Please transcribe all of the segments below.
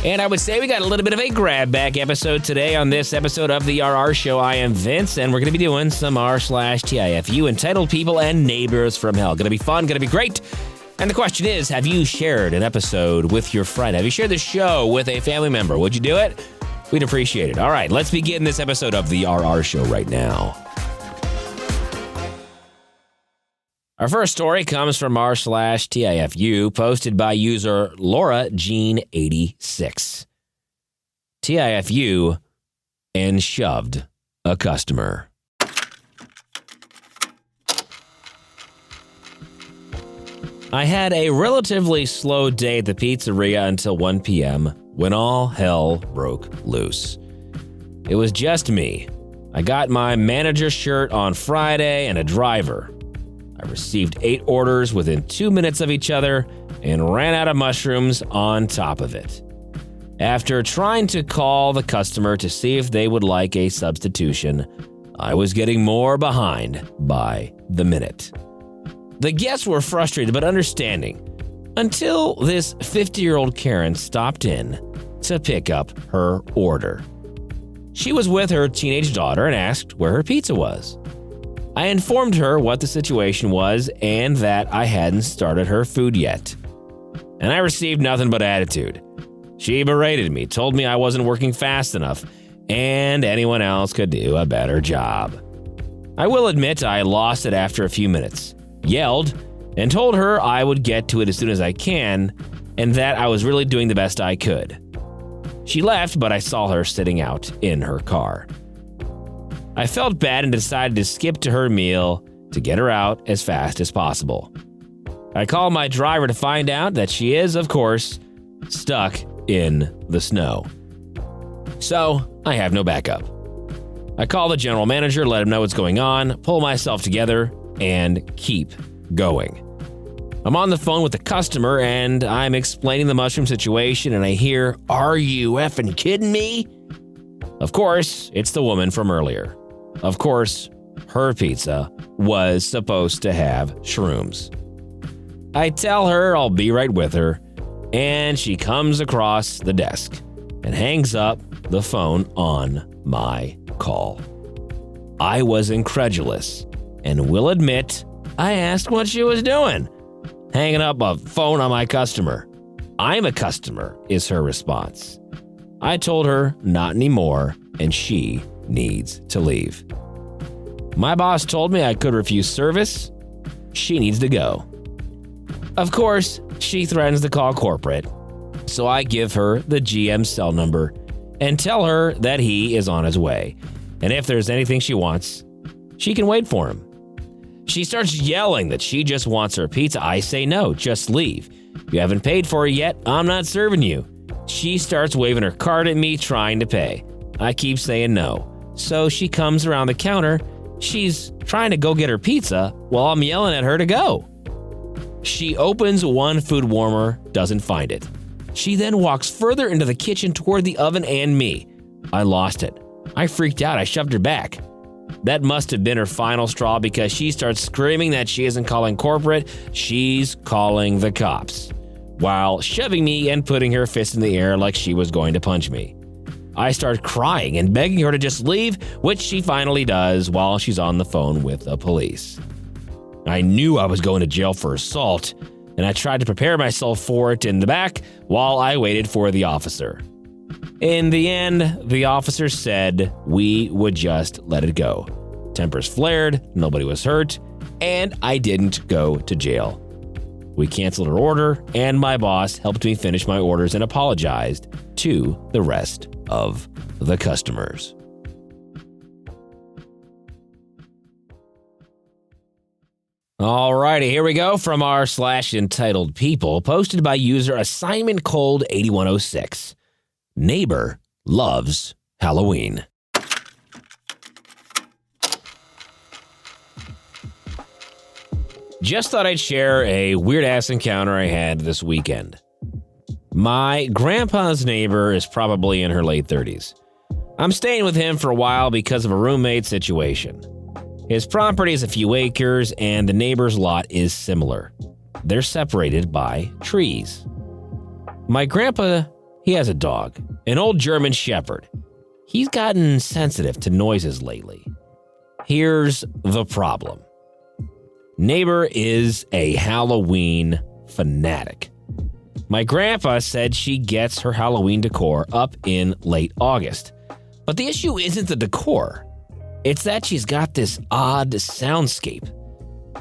And I would say we got a little bit of a grab bag episode today on this episode of the RR Show. I am Vince, and we're going to be doing some r/TIFU entitled people and neighbors from hell. Going to be fun, going to be great. And the question is, have you shared an episode with your friend? Have you shared the show with a family member? Would you do it? We'd appreciate it. All right, let's begin this episode of the RR Show right now. Our first story comes from r/TIFU, posted by user Laura Jean 86. TIFU and shoved a customer. I had a relatively slow day at the pizzeria until 1 p.m. when all hell broke loose. It was just me. I got my manager's shirt on Friday and a driver. I received 8 orders within 2 minutes of each other and ran out of mushrooms on top of it. After trying to call the customer to see if they would like a substitution, I was getting more behind by the minute. The guests were frustrated but understanding until this 50-year-old Karen stopped in to pick up her order. She was with her teenage daughter and asked where her pizza was. I informed her what the situation was and that I hadn't started her food yet. And I received nothing but attitude. She berated me, told me I wasn't working fast enough, and anyone else could do a better job. I will admit I lost it after a few minutes, yelled, and told her I would get to it as soon as I can, and that I was really doing the best I could. She left, but I saw her sitting out in her car. I felt bad and decided to skip to her meal to get her out as fast as possible. I called my driver to find out that she is, of course, stuck in the snow. So, I have no backup. I call the general manager, let him know what's going on, pull myself together, and keep going. I'm on the phone with the customer, and I'm explaining the mushroom situation, and I hear, "Are you effing kidding me?" Of course, it's the woman from earlier. Of course, her pizza was supposed to have shrooms. I tell her I'll be right with her, and she comes across the desk and hangs up the phone on my call. I was incredulous and will admit I asked what she was doing. Hanging up a phone on my customer. "I'm a customer," is her response. I told her not anymore, and she needs to leave. My boss told me I could refuse service. She needs to go. Of course, she threatens to call corporate, so I give her the GM's cell number and tell her that he is on his way, and if there's anything she wants, she can wait for him. She starts yelling that she just wants her pizza. I say no, just leave. You haven't paid for it yet, I'm not serving you. She starts waving her card at me, trying to pay. I keep saying no. So she comes around the counter. She's trying to go get her pizza while I'm yelling at her to go. She opens one food warmer, doesn't find it. She then walks further into the kitchen toward the oven and me. I lost it. I freaked out. I shoved her back. That must have been her final straw because she starts screaming that she isn't calling corporate, she's calling the cops, while shoving me and putting her fist in the air like she was going to punch me. I start crying and begging her to just leave, which she finally does while she's on the phone with the police. I knew I was going to jail for assault, and I tried to prepare myself for it in the back while I waited for the officer. In the end, the officer said we would just let it go. Tempers flared, nobody was hurt, and I didn't go to jail. We canceled her order, and my boss helped me finish my orders and apologized to the rest of the customers. Alrighty, here we go from r/entitled people, posted by user Assignment Cold 8106. Neighbor loves Halloween. Just thought I'd share a weird-ass encounter I had this weekend. My grandpa's neighbor is probably in her late 30s. I'm staying with him for a while because of a roommate situation. His property is a few acres, and the neighbor's lot is similar. They're separated by trees. My grandpa, He has a dog, an old German Shepherd. He's gotten sensitive to noises lately. Here's the problem. Neighbor is a Halloween fanatic. My grandpa said she gets her Halloween decor up in late August. But the issue isn't the decor. It's that she's got this odd soundscape.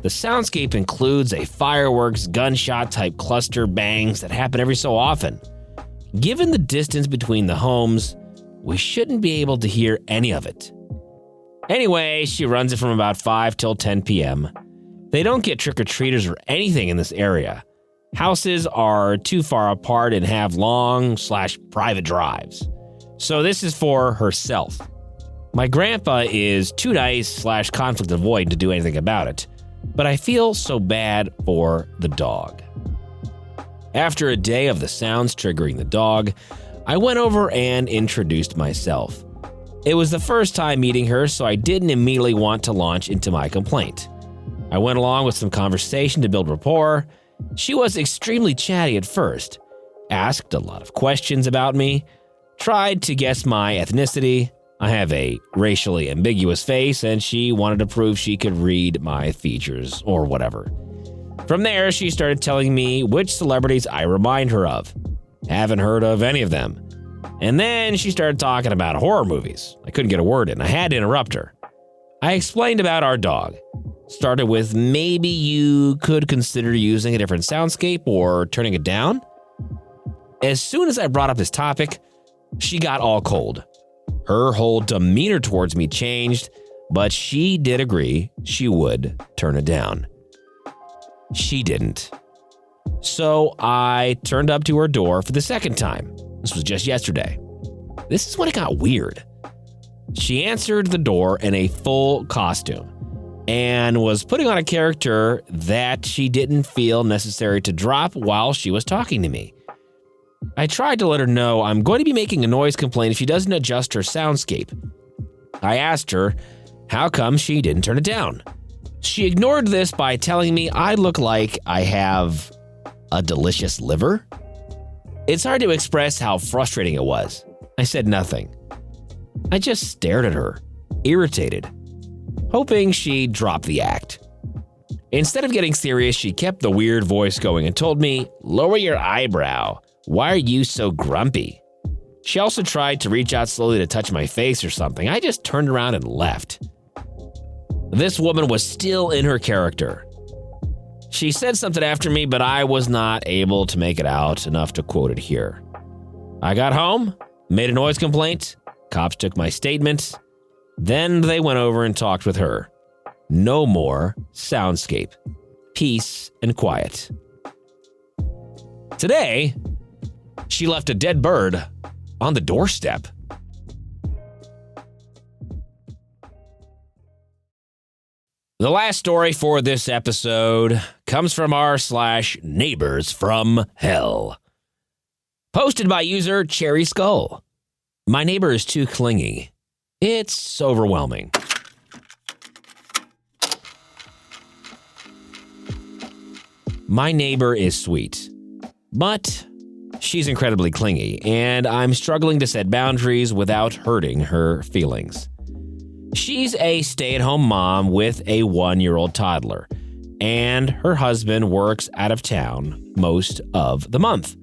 The soundscape includes a fireworks gunshot-type cluster bangs that happen every so often. Given the distance between the homes, we shouldn't be able to hear any of it. Anyway, she runs it from about 5 till 10 p.m. They don't get trick-or-treaters or anything in this area. Houses are too far apart and have long/private drives. So this is for herself. My grandpa is too nice/conflict avoidant to do anything about it, but I feel so bad for the dog. After a day of the sounds triggering the dog, I went over and introduced myself. It was the first time meeting her, so I didn't immediately want to launch into my complaint. I went along with some conversation to build rapport. She was extremely chatty at first, asked a lot of questions about me, tried to guess my ethnicity. I have a racially ambiguous face, and she wanted to prove she could read my features or whatever. From there, she started telling me which celebrities I remind her of. Haven't heard of any of them. And then she started talking about horror movies. I couldn't get a word in. I had to interrupt her. I explained about our dog. Started with maybe you could consider using a different soundscape or turning it down. As soon as I brought up this topic, she got all cold. Her whole demeanor towards me changed, but she did agree she would turn it down. She didn't. So I turned up to her door for the second time. This was just yesterday. This is when it got weird. She answered the door in a full costume and was putting on a character that she didn't feel necessary to drop while she was talking to me. I tried to let her know I'm going to be making a noise complaint if she doesn't adjust her soundscape. I asked her how come she didn't turn it down. She ignored this by telling me I look like I have a delicious liver. It's hard to express how frustrating it was. I said nothing. I just stared at her, irritated, hoping she'd drop the act. Instead of getting serious, she kept the weird voice going and told me, "Lower your eyebrow. Why are you so grumpy?" She also tried to reach out slowly to touch my face or something. I just turned around and left. This woman was still in her character. She said something after me, but I was not able to make it out enough to quote it here. I got home, made a noise complaint. Cops took my statement. Then they went over and talked with her. No more soundscape. Peace and quiet. Today, she left a dead bird on the doorstep. The last story for this episode comes from r/neighbors from hell. Posted by user Cherry Skull. My neighbor is too clingy. It's overwhelming. My neighbor is sweet, but she's incredibly clingy, and I'm struggling to set boundaries without hurting her feelings. She's a stay-at-home mom with a 1-year-old toddler, and her husband works out of town most of the month.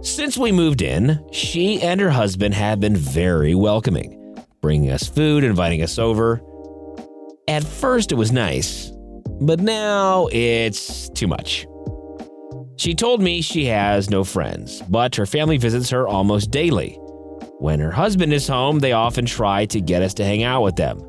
Since we moved in, she and her husband have been very welcoming, bringing us food, inviting us over. At first it was nice, but now it's too much. She told me she has no friends, but her family visits her almost daily. When her husband is home, they often try to get us to hang out with them.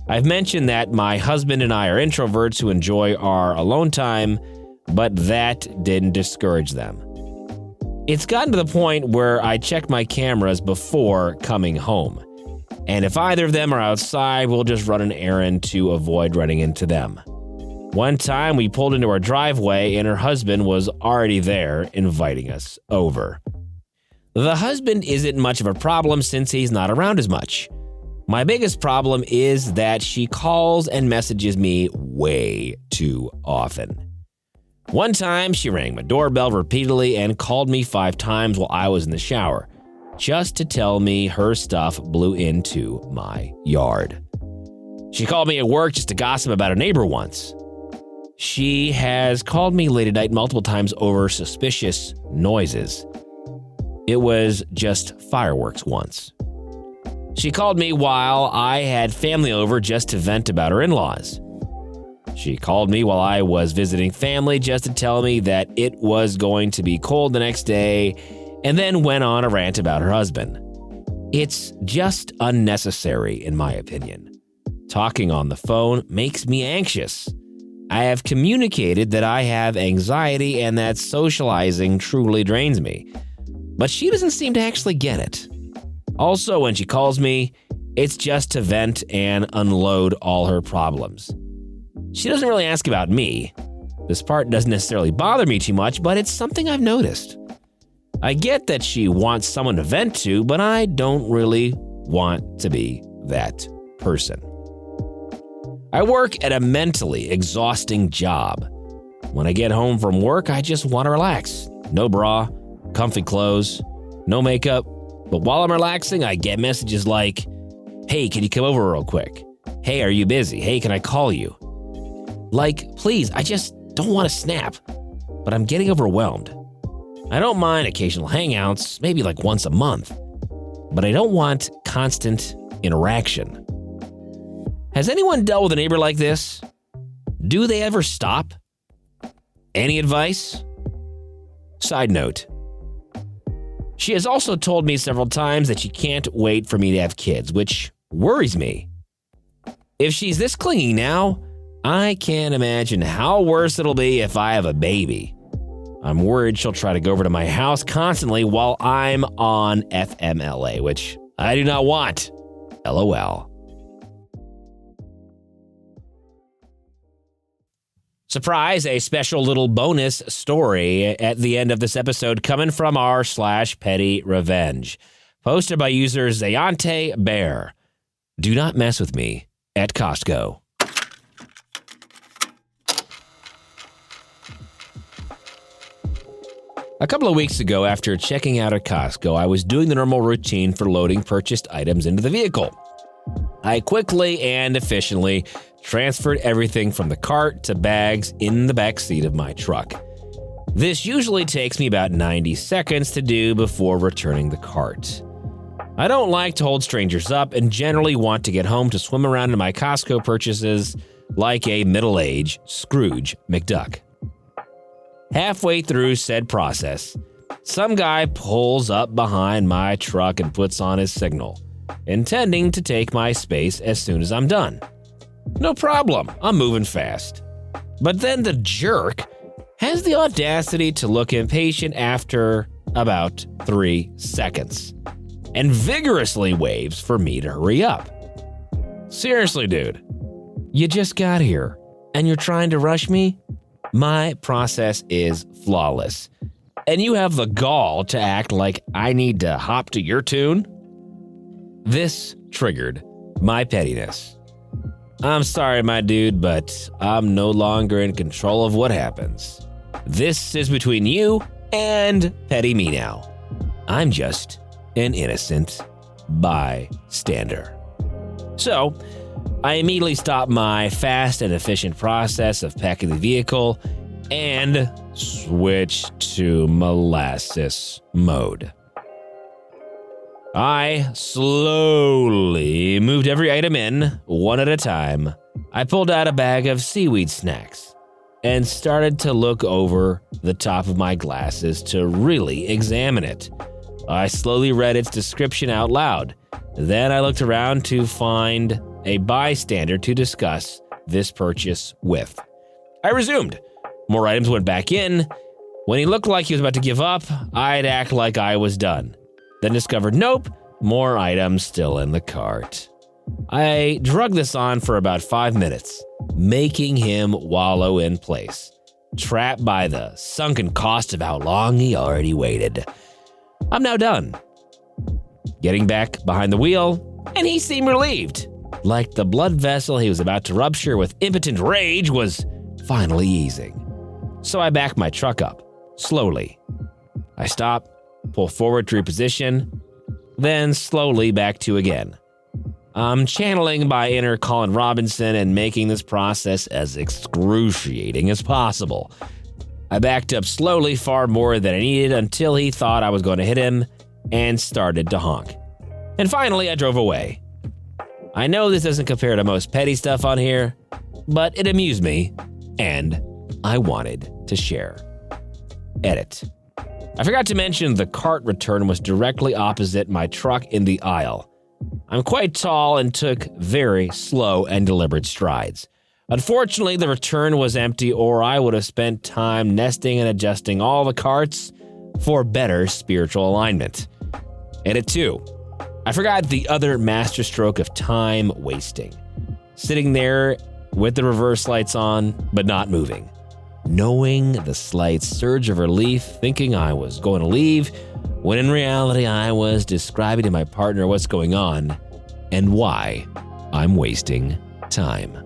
I've mentioned that my husband and I are introverts who enjoy our alone time, but that didn't discourage them. It's gotten to the point where I check my cameras before coming home. And if either of them are outside, we'll just run an errand to avoid running into them. One time we pulled into our driveway and her husband was already there inviting us over. The husband isn't much of a problem since he's not around as much. My biggest problem is that she calls and messages me way too often. One time, she rang my doorbell repeatedly and called me 5 times while I was in the shower, just to tell me her stuff blew into my yard. She called me at work just to gossip about a neighbor once. She has called me late at night multiple times over suspicious noises. It was just fireworks once. She called me while I had family over just to vent about her in-laws. She called me while I was visiting family just to tell me that it was going to be cold the next day, and then went on a rant about her husband. It's just unnecessary, in my opinion. Talking on the phone makes me anxious. I have communicated that I have anxiety and that socializing truly drains me, but she doesn't seem to actually get it. Also, when she calls me, it's just to vent and unload all her problems. She doesn't really ask about me. This part doesn't necessarily bother me too much, but it's something I've noticed. I get that she wants someone to vent to, but I don't really want to be that person. I work at a mentally exhausting job. When I get home from work, I just want to relax. No bra, comfy clothes, no makeup. But while I'm relaxing, I get messages like, "Hey, can you come over real quick? Hey, are you busy? Hey, can I call you?" Like, please, I just don't want to snap, but I'm getting overwhelmed. I don't mind occasional hangouts, maybe like once a month, but I don't want constant interaction. Has anyone dealt with a neighbor like this? Do they ever stop? Any advice? Side note. She has also told me several times that she can't wait for me to have kids, which worries me. If she's this clingy now, I can't imagine how worse it'll be if I have a baby. I'm worried she'll try to go over to my house constantly while I'm on FMLA, which I do not want. LOL. Surprise, a special little bonus story at the end of this episode coming from r/petty revenge. Posted by user Zayante Bear. Do not mess with me at Costco. A couple of weeks ago, after checking out at Costco, I was doing the normal routine for loading purchased items into the vehicle. I quickly and efficiently transferred everything from the cart to bags in the back seat of my truck. This usually takes me about 90 seconds to do before returning the cart. I don't like to hold strangers up and generally want to get home to swim around in my Costco purchases like a middle-aged Scrooge McDuck. Halfway through said process, some guy pulls up behind my truck and puts on his signal, intending to take my space as soon as I'm done. No problem, I'm moving fast. But then the jerk has the audacity to look impatient after about 3 seconds and vigorously waves for me to hurry up. Seriously, dude, you just got here and you're trying to rush me? My process is flawless, and you have the gall to act like I need to hop to your tune? This triggered my pettiness. I'm sorry, my dude, but I'm no longer in control of what happens. This is between you and petty me now. I'm just an innocent bystander. So, I immediately stopped my fast and efficient process of packing the vehicle and switched to molasses mode. I slowly moved every item in, one at a time. I pulled out a bag of seaweed snacks and started to look over the top of my glasses to really examine it. I slowly read its description out loud. Then I looked around to find a bystander to discuss this purchase with. I resumed. More items went back in. When he looked like he was about to give up, I'd act like I was done. Then discovered, nope, more items still in the cart. I drug this on for about 5 minutes, making him wallow in place, trapped by the sunken cost of how long he already waited. I'm now done. Getting back behind the wheel, and he seemed relieved, like the blood vessel he was about to rupture with impotent rage was finally easing. So I back my truck up, slowly. I stop, pull forward to reposition, then slowly back to again. I'm channeling my inner Colin Robinson and making this process as excruciating as possible. I backed up slowly, far more than I needed, until he thought I was going to hit him and started to honk. And finally, I drove away. I know this doesn't compare to most petty stuff on here, but it amused me, and I wanted to share. Edit. I forgot to mention the cart return was directly opposite my truck in the aisle. I'm quite tall and took very slow and deliberate strides. Unfortunately, the return was empty, or I would have spent time nesting and adjusting all the carts for better spiritual alignment. Edit 2. I forgot the other masterstroke of time wasting. Sitting there with the reverse lights on, but not moving. Knowing the slight surge of relief, thinking I was going to leave, when in reality I was describing to my partner what's going on and why I'm wasting time.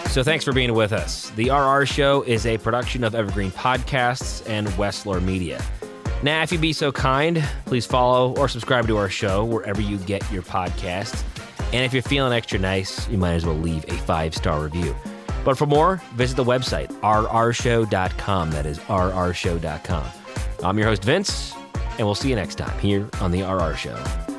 So thanks for being with us. The RR Show is a production of Evergreen Podcasts and Wessler Media. Now, if you'd be so kind, please follow or subscribe to our show wherever you get your podcasts. And if you're feeling extra nice, you might as well leave a 5-star review. But for more, visit the website, rrshow.com. That is rrshow.com. I'm your host, Vince, and we'll see you next time here on The RR Show.